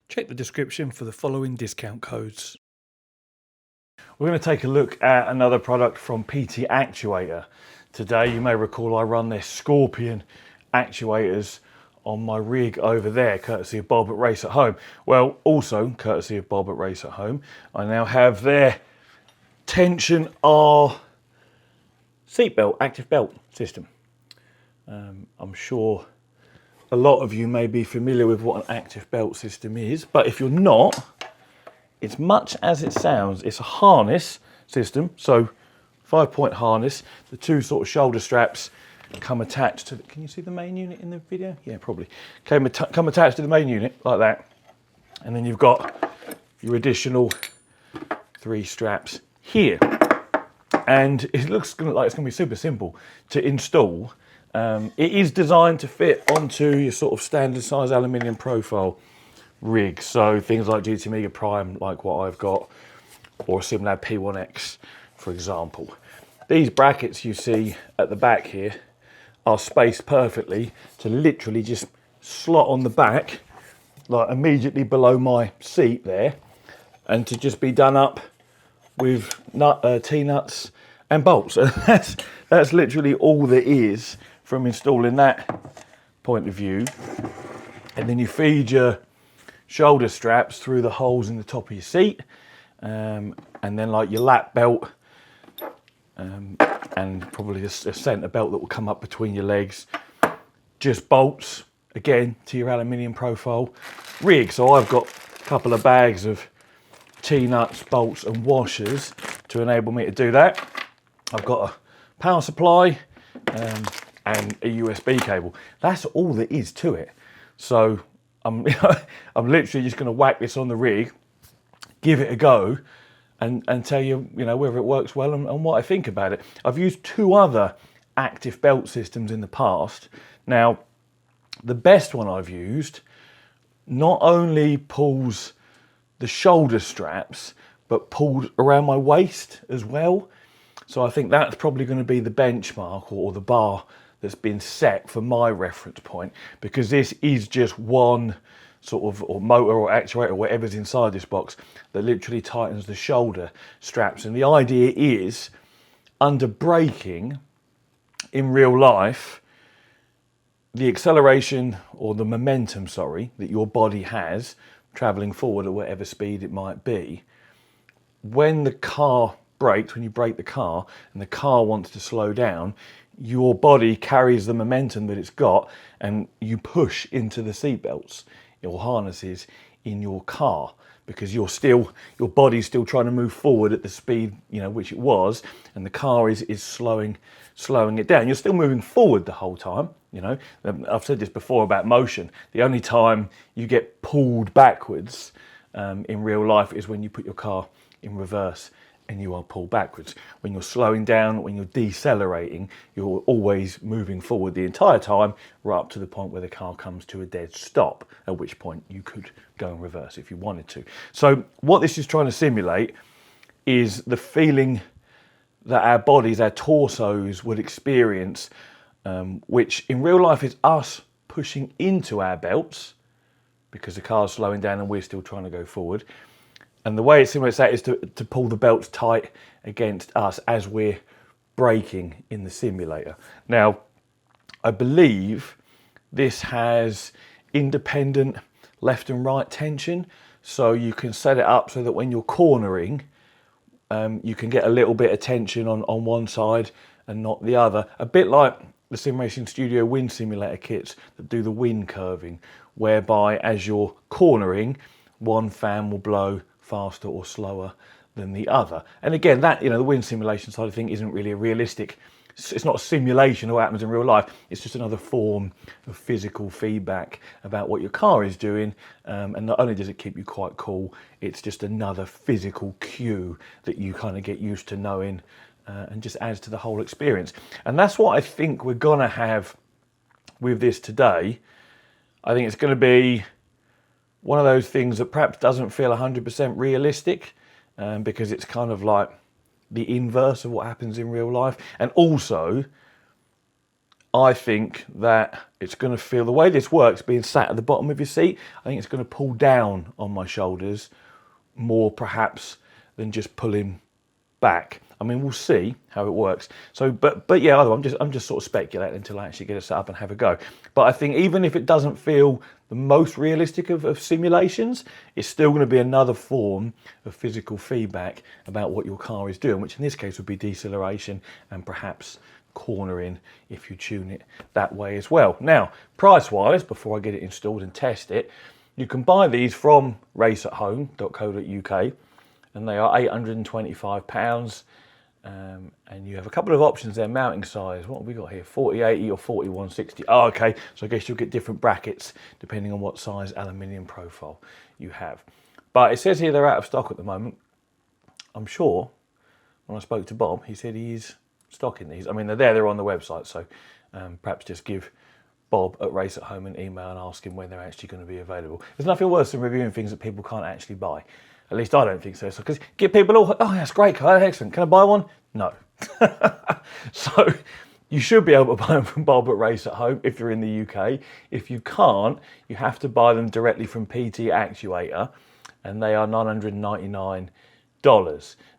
Check the description for the following discount codes. We're going to take a look at another product from PT Actuator. Today, you may recall I run their Scorpion actuators on my rig over there, courtesy of Bob at Race at Home. Well, also courtesy of Bob at Race at Home, I now have their Tension R seatbelt, active belt system. I'm sure a lot of you may be familiar with what an active belt system is, but if you're not, it's much as it sounds. It's a harness system, so 5-point harness. The two sort of shoulder straps come attached to can you see the main unit in the video? Yeah, probably. Come attached to the main unit like that. And then you've got your additional 3 straps here. And it looks like it's going to be super simple to install. It is designed to fit onto your sort of standard size aluminium profile rig. So things like GT Mega Prime, like what I've got, or a Simlab P1X, for example. These brackets you see at the back here are spaced perfectly to literally just slot on the back, like immediately below my seat there, and to just be done up with T-nuts and bolts. And that's literally all there is from installing that point of view. And then you feed your shoulder straps through the holes in the top of your seat, and then like your lap belt, and probably a centre belt that will come up between your legs. Just bolts again to your aluminium profile rig. So I've got a couple of bags of T-nuts, bolts and washers to enable me to do that. I've got a power supply and a USB cable. That's all there is to it. So I'm literally just going to whack this on the rig, give it a go, and tell you, whether it works well and what I think about it. I've used 2 other active belt systems in the past. Now, the best one I've used not only pulls the shoulder straps, but pulls around my waist as well. So I think that's probably going to be the benchmark or the bar that's been set for my reference point, because this is just one sort of or motor or actuator, whatever's inside this box, that literally tightens the shoulder straps. And the idea is, under braking in real life, the acceleration or the momentum, that your body has traveling forward at whatever speed it might be, when the car brakes, when you brake the car and the car wants to slow down, your body carries the momentum that it's got and you push into the seat belts or harnesses in your car, because your body's still trying to move forward at the speed which it was, and the car is slowing it down. You're still moving forward the whole time. I've said this before about motion. The only time you get pulled backwards in real life is when you put your car in reverse and you are pulled backwards. When you're slowing down, when you're decelerating, you're always moving forward the entire time, right up to the point where the car comes to a dead stop, at which point you could go in reverse if you wanted to. So what this is trying to simulate is the feeling that our bodies, our torsos would experience, which in real life is us pushing into our belts because the car's slowing down and we're still trying to go forward. And the way it simulates that is to pull the belts tight against us as we're braking in the simulator. Now, I believe this has independent left and right tension, so you can set it up so that when you're cornering, you can get a little bit of tension on one side and not the other. A bit like the Sim Racing Studio wind simulator kits that do the wind curving, whereby as you're cornering, one fan will blow faster or slower than the other. And again, that the wind simulation side of thing isn't really a realistic, it's not a simulation of what happens in real life. It's just another form of physical feedback about what your car is doing. And not only does it keep you quite cool, it's just another physical cue that you kind of get used to knowing, and just adds to the whole experience. And that's what I think we're gonna have with this today. I think it's gonna be one of those things that perhaps doesn't feel 100% realistic, because it's kind of like the inverse of what happens in real life. And also, I think that it's going to feel, the way this works, being sat at the bottom of your seat, I think it's going to pull down on my shoulders more perhaps than just pulling back. I mean, we'll see how it works. So, but yeah, I'm just sort of speculating until I actually get it set up and have a go. But I think even if it doesn't feel the most realistic of simulations, it's still going to be another form of physical feedback about what your car is doing, which in this case would be deceleration and perhaps cornering if you tune it that way as well. Now, price-wise, before I get it installed and test it, you can buy these from raceathome.co.uk, and they are £825. And you have a couple of options there, mounting size. What have we got here? 4080 or 4160. Oh, okay. So I guess you'll get different brackets depending on what size aluminium profile you have. But it says here they're out of stock at the moment. I'm sure when I spoke to Bob, he said he's stocking these. I mean, they're on the website. So perhaps just give Bob at Race at Home an email and ask him when they're actually going to be available. There's nothing worse than reviewing things that people can't actually buy. At least I don't think so. Because get people all, oh, that's great car, excellent. Can I buy one? No. So you should be able to buy them from Bob at Race at Home if you're in the UK. If you can't, you have to buy them directly from PT Actuator, and they are $999.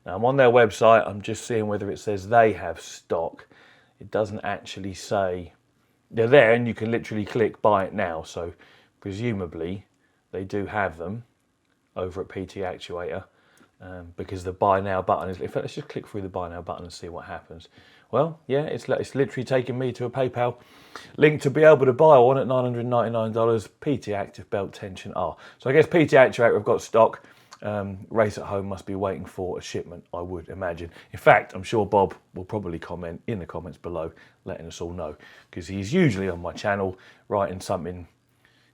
Now I'm on their website. I'm just seeing whether it says they have stock. It doesn't actually say. They're there, and you can literally click buy it now. So presumably they do have them over at PT Actuator, because the buy now button is, in fact, let's just click through the buy now button and see what happens. Well, yeah, it's literally taking me to a PayPal link to be able to buy one at $999, PT Active Belt Tension R. So I guess PT Actuator have got stock. Race at Home must be waiting for a shipment, I would imagine. In fact, I'm sure Bob will probably comment in the comments below, letting us all know, because he's usually on my channel writing something,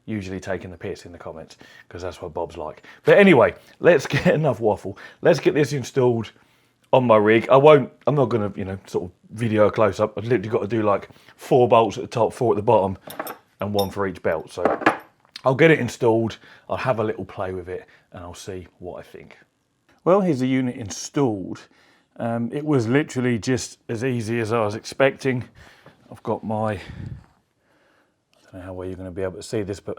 usually taking the piss in the comments, because that's what Bob's like. But anyway, let's get enough waffle. Let's get this installed on my rig. I'm not going to, sort of video a close up. I've literally got to do like 4 bolts at the top, 4 at the bottom, and 1 for each belt. So I'll get it installed. I'll have a little play with it, and I'll see what I think. Well, here's the unit installed. It was literally just as easy as I was expecting. I've got my, I don't know how well you're going to be able to see this, but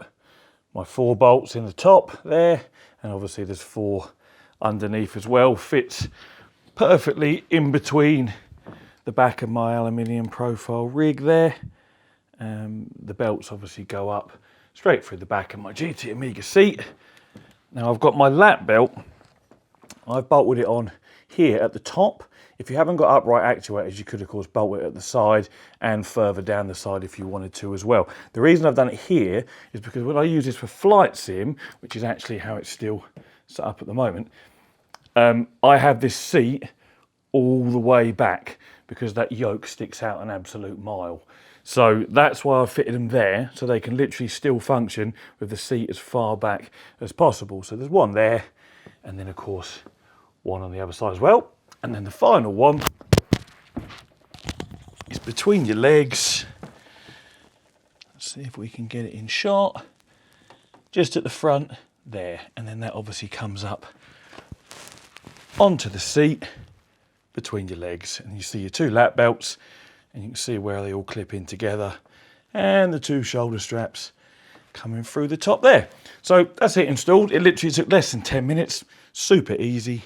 my 4 bolts in the top there, and obviously there's 4 underneath as well. Fits perfectly in between the back of my aluminium profile rig there. The belts obviously go up straight through the back of my GT Amiga seat. Now I've got my lap belt. I've bolted it on here at the top. If you haven't got upright actuators, you could of course bolt it at the side and further down the side if you wanted to as well. The reason I've done it here is because when I use this for flight sim, which is actually how it's still set up at the moment, I have this seat all the way back because that yoke sticks out an absolute mile. So that's why I've fitted them there, so they can literally still function with the seat as far back as possible. So there's one there, and then of course one on the other side as well. And then the final one is between your legs. Let's see if we can get it in shot. Just at the front there, and then that obviously comes up onto the seat between your legs, and you see your 2 lap belts, and you can see where they all clip in together, and the 2 shoulder straps coming through the top there. So that's it installed. It literally took less than 10 minutes, super easy,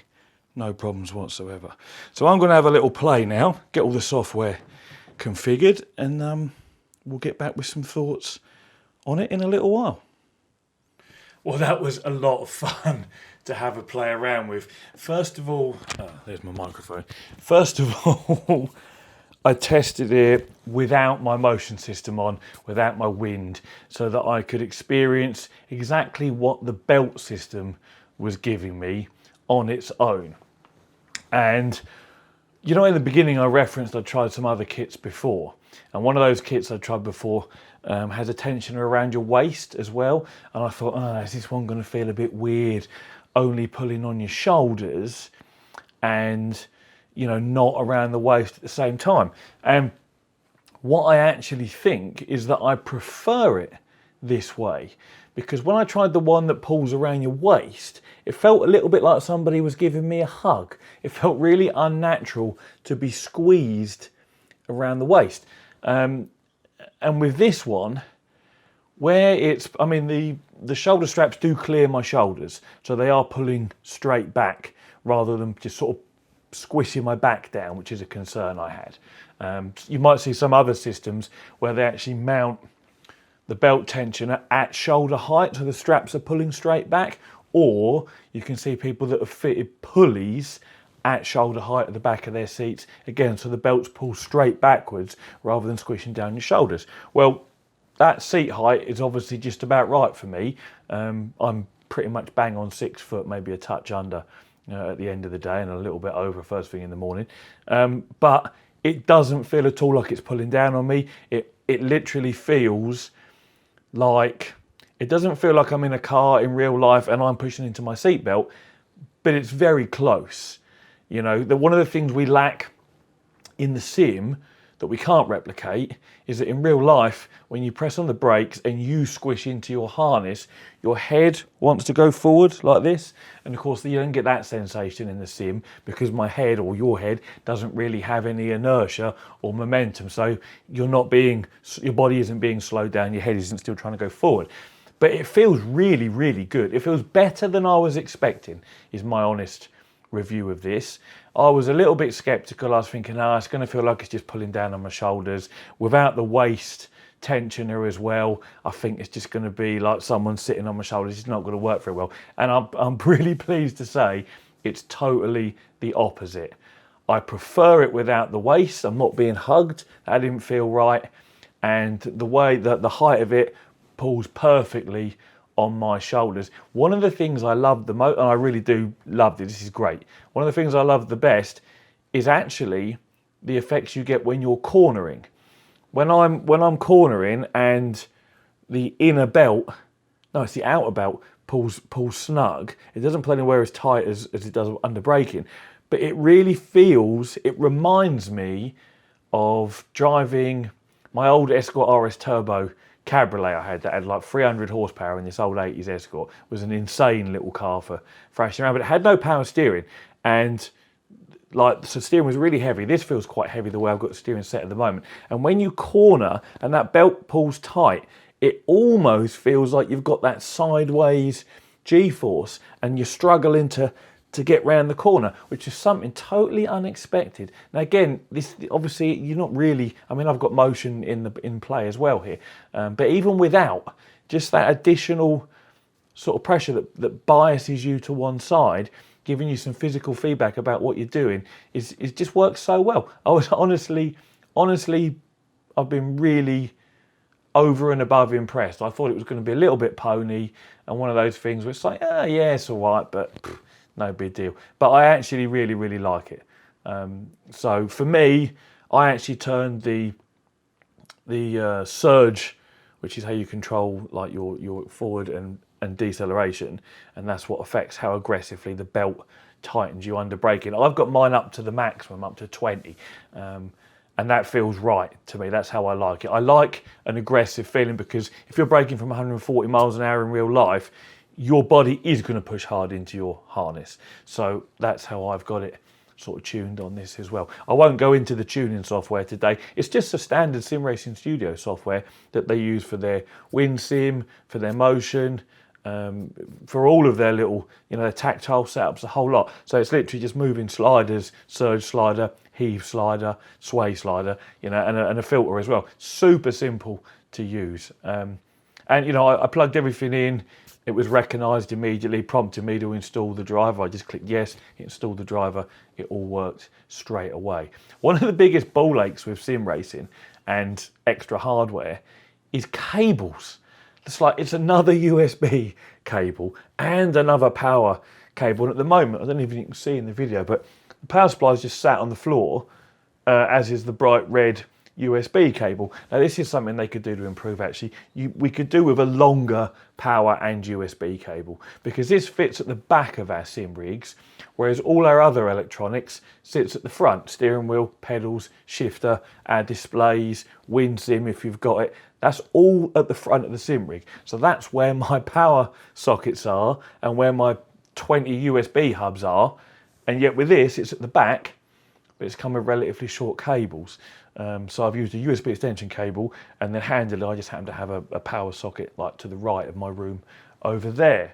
no problems whatsoever. So I'm going to have a little play now, get all the software configured, and we'll get back with some thoughts on it in a little while. Well, that was a lot of fun to have a play around with. First of all, there's my microphone. First of all, I tested it without my motion system on, without my wind, so that I could experience exactly what the belt system was giving me on its own. And in the beginning I referenced I tried some other kits before, and one of those kits I tried before has a tensioner around your waist as well, and I thought, is this one going to feel a bit weird, only pulling on your shoulders and not around the waist at the same time? And what I actually think is that I prefer it this way, because when I tried the one that pulls around your waist, it felt a little bit like somebody was giving me a hug. It felt really unnatural to be squeezed around the waist. And with this one, where it's, I mean, the shoulder straps do clear my shoulders, so they are pulling straight back rather than just sort of squishing my back down, which is a concern I had. You might see some other systems where they actually mount the belt tension at shoulder height, so the straps are pulling straight back, or you can see people that have fitted pulleys at shoulder height at the back of their seats, again, so the belts pull straight backwards rather than squishing down your shoulders. Well, that seat height is obviously just about right for me. I'm pretty much bang on 6 foot, maybe a touch under at the end of the day, and a little bit over first thing in the morning. But it doesn't feel at all like it's pulling down on me. It literally feels like, it doesn't feel like I'm in a car in real life and I'm pushing into my seatbelt, but it's very close. You know, one of the things we lack in the sim that we can't replicate is that in real life, when you press on the brakes and you squish into your harness, your head wants to go forward like this. And of course, you don't get that sensation in the sim because my head, or your head, doesn't really have any inertia or momentum. So your body isn't being slowed down, your head isn't still trying to go forward. But it feels really, really good. It feels better than I was expecting, is my honest review of this. I was a little bit skeptical. I was thinking, it's going to feel like it's just pulling down on my shoulders. Without the waist tensioner as well, I think it's just going to be like someone sitting on my shoulders. It's not going to work very well. And I'm really pleased to say it's totally the opposite. I prefer it without the waist. I'm not being hugged. That didn't feel right. And the way that the height of it pulls perfectly on my shoulders. One of the things I love the most, and I really do love this is great. One of the things I love the best is actually the effects you get when you're cornering. When I'm cornering and the inner belt, no, it's the outer belt, pulls snug. It doesn't pull anywhere as tight as it does under braking, but it really feels, it reminds me of driving my old Escort RS Turbo Cabriolet I had that had like 300 horsepower in this old 80s Escort. It was an insane little car for thrashing around, but it had no power steering. And like, so steering was really heavy. This feels quite heavy the way I've got the steering set at the moment. And when you corner and that belt pulls tight, it almost feels like you've got that sideways G-force and you're struggling to get round the corner, which is something totally unexpected. Now again, this obviously you're not really, I mean, I've got motion in play as well here, but even without just that additional sort of pressure that biases you to one side, giving you some physical feedback about what you're doing, it just works so well. I was honestly, I've been really over and above impressed. I thought it was going to be a little bit pony and one of those things where it's like, yeah, it's all right, but no big deal. But I actually really, really like it. So for me, I actually turned the surge, which is how you control like your forward and deceleration, and that's what affects how aggressively the belt tightens you under braking. I've got mine up to the maximum, up to 20. And that feels right to me. That's how I like it. I like an aggressive feeling because if you're braking from 140 miles an hour in real life, your body is going to push hard into your harness. So that's how I've got it sort of tuned on this as well. I won't go into the tuning software today. It's just a standard Sim Racing Studio software that they use for their wind sim, for their motion, for all of their little, their tactile setups, a whole lot. So it's literally just moving sliders, surge slider, heave slider, sway slider, and a filter as well. Super simple to use. And I plugged everything in. It was recognised immediately, prompted me to install the driver. I just clicked yes, it installed the driver. It all worked straight away. One of the biggest ball aches with sim racing and extra hardware is cables. It's another USB cable and another power cable. And at the moment, I don't know if you can see in the video, but the power supply is just sat on the floor, as is the bright red USB cable. Now this is something they could do to improve actually. We could do with a longer power and USB cable, because this fits at the back of our sim rigs, whereas all our other electronics sits at the front. Steering wheel, pedals, shifter, our displays, wind sim if you've got it. That's all at the front of the sim rig. So that's where my power sockets are and where my 20 USB hubs are. And yet with this, it's at the back, but it's come with relatively short cables. So I've used a USB extension cable, and then handily I just happen to have a power socket like to the right of my room over there.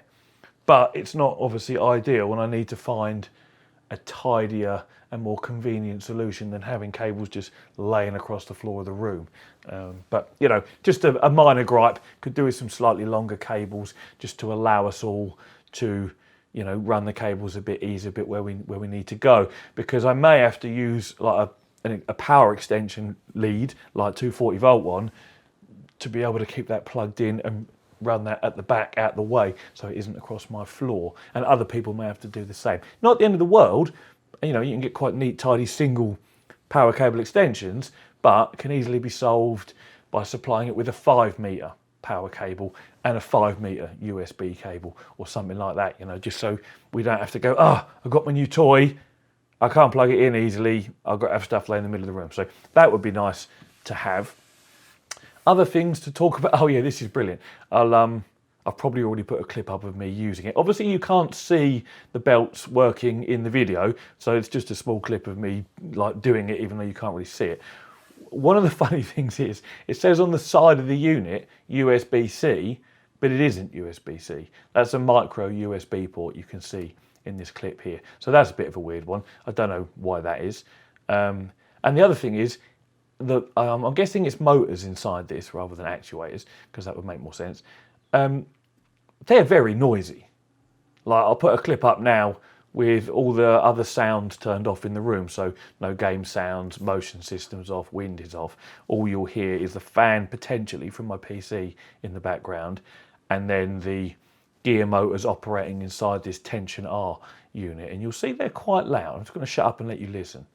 But it's not obviously ideal, and I need to find a tidier and more convenient solution than having cables just laying across the floor of the room. But you know, just a minor gripe. Could do with some slightly longer cables just to allow us all to, you know, run the cables a bit easier, a bit where we need to go. Because I may have to use like a power extension lead, like 240 volt one, to be able to keep that plugged in and run that at the back out the way so it isn't across my floor, and other people may have to do the same. Not the end of the world, you know, you can get quite neat tidy single power cable extensions, but can easily be solved by supplying it with a 5 meter power cable and a 5 meter USB cable or something like that, you know, just so we don't have to go, oh, I've got my new toy, I can't plug it in easily, I've got to have stuff laying in the middle of the room. So that would be nice to have. Other things to talk about. Oh yeah, this is brilliant. I've probably already put a clip up of me using it. Obviously you can't see the belts working in the video, so it's just a small clip of me like doing it, even though you can't really see it. One of the funny things is, it says on the side of the unit, USB-C, but it isn't USB-C. That's a micro USB port you can see in this clip here. So that's a bit of a weird one. I don't know why that is. And the other thing is, I'm guessing it's motors inside this rather than actuators, because that would make more sense. They're very noisy. Like, I'll put a clip up now with all the other sounds turned off in the room, so no game sounds, motion systems off, wind is off. All you'll hear is the fan potentially from my PC in the background, and then the gear motors operating inside this Tension R unit, and you'll see they're quite loud. I'm just going to shut up and let you listen.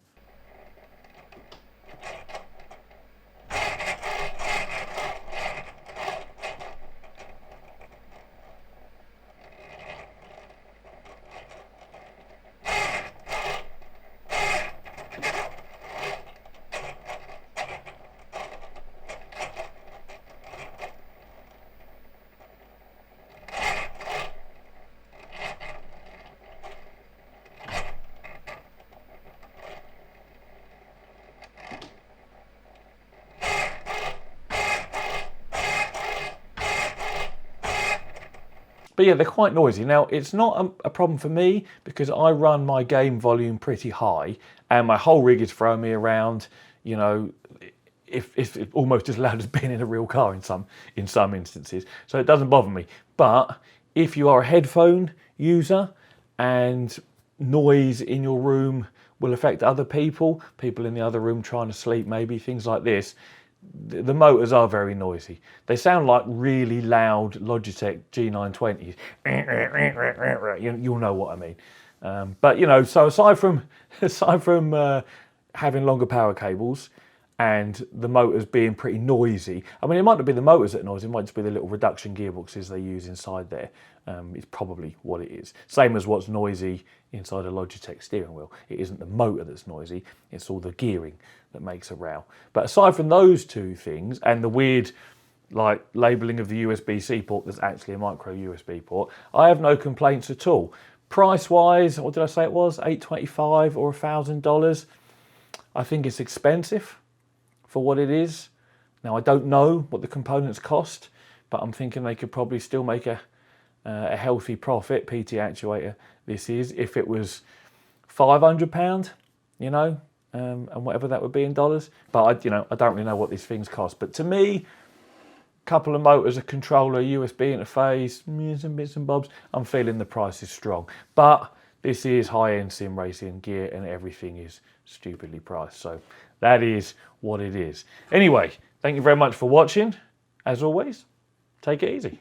But yeah, they're quite noisy. Now, it's not a problem for me because I run my game volume pretty high and my whole rig is throwing me around, you know, if it's almost as loud as being in a real car in some instances. So it doesn't bother me. But if you are a headphone user and noise in your room will affect other people in the other room trying to sleep, maybe, things like this, the motors are very noisy. They sound like really loud Logitech G920s. You'll know what I mean. But you know, so aside from having longer power cables and the motors being pretty noisy, I mean, it might not be the motors that are noisy, it might just be the little reduction gearboxes they use inside there. It's probably what it is. Same as what's noisy inside a Logitech steering wheel. It isn't the motor that's noisy, it's all the gearing that makes a row. But aside from those two things and the weird like labelling of the USB-C port that's actually a micro USB port, I have no complaints at all. Price wise, what did I say it was? $825 or $1,000. I think it's expensive for what it is. Now, I don't know what the components cost, but I'm thinking they could probably still make a healthy profit, PT Actuator this is, if it was £500, you know, and whatever that would be in dollars. But I don't really know what these things cost. But to me, a couple of motors, a controller, USB interface, some bits and bobs, I'm feeling the price is strong. But this is high-end sim racing gear and everything is stupidly priced. So that is what it is. Anyway, thank you very much for watching. As always, take it easy.